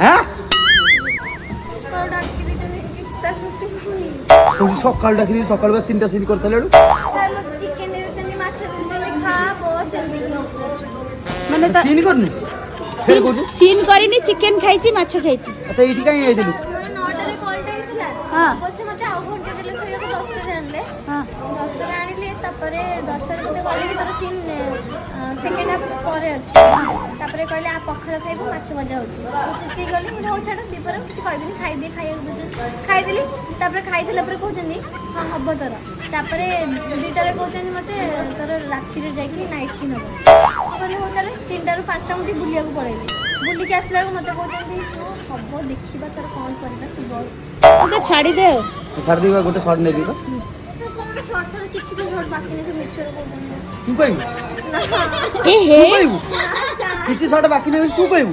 হ্যাঁ তো সকাল ডাকি দিই সকাল বেলা 3টা সিন করতে লড়ু মানে সিন করনি সেটা কইছি সিন করিনি চিকেন খাইছি মাছ খাইছি আচ্ছা এইটি কাই আইদিলু হ্যাঁ মতে ଆଉ ଘଣ୍ଟେ ଦେଲେ ଶୋଇବାକୁ 10ଟାରେ ଆଣିଲେ হ্যাঁ 10ଟାରେ ଆଣିଲେ ତାପରେ 10ଟାରେ ମତେ କହିଲେ କି ତୋର ସିନ୍ ସେକେଣ୍ଡ ହାଫ୍ ପରେ ଅଛି ତାପରେ କହିଲେ ଆ ପଖାଳ ଖାଇବୁ ମାଛ ଭଜା ହଉଛି ଖୁସି ଗଲି ହଉ ଛାଡ଼ ଦିପରେ କିଛି କହିବିନି ଖାଇଦିଏ ଖାଇବାକୁ ଦେଉଛନ୍ତି ଖାଇଦେଲି ତାପରେ ଖାଇଦେଲା ପରେ କହୁଛନ୍ତି ହଁ ହବ ତୋର ତାପରେ 2ଟାରେ କହୁଛନ୍ତି ମତେ ତୋର ରାତିରେ ଯାଇକି ନାଇଟ୍ ସିନ୍ ହବ କହିଲେ ହଉ ତାହେଲେ 3ଟାରୁ 5ଟା ମୁଁ ଟିକେ ବୁଲିବାକୁ ପଳେଇଲି ବୁଲିକି ଆସିଲା ବେଳକୁ ମତେ କହୁଛନ୍ତି ହବ ଦେଖିବା ତୋର କ'ଣ କରିବା ତୁ ବସ ମତେ ଛାଡ଼ି ଦେ ଛାଡି ଦେବା ଗୋଟେ ଶର୍ଟ ନେବି ତ শর্টসরে কিছু তো শর্ট বাকি নেই মিক্সচার করবেন তু কইবু এ হে তু কইবু কিছু শর্ট বাকি নেবি তু কইবু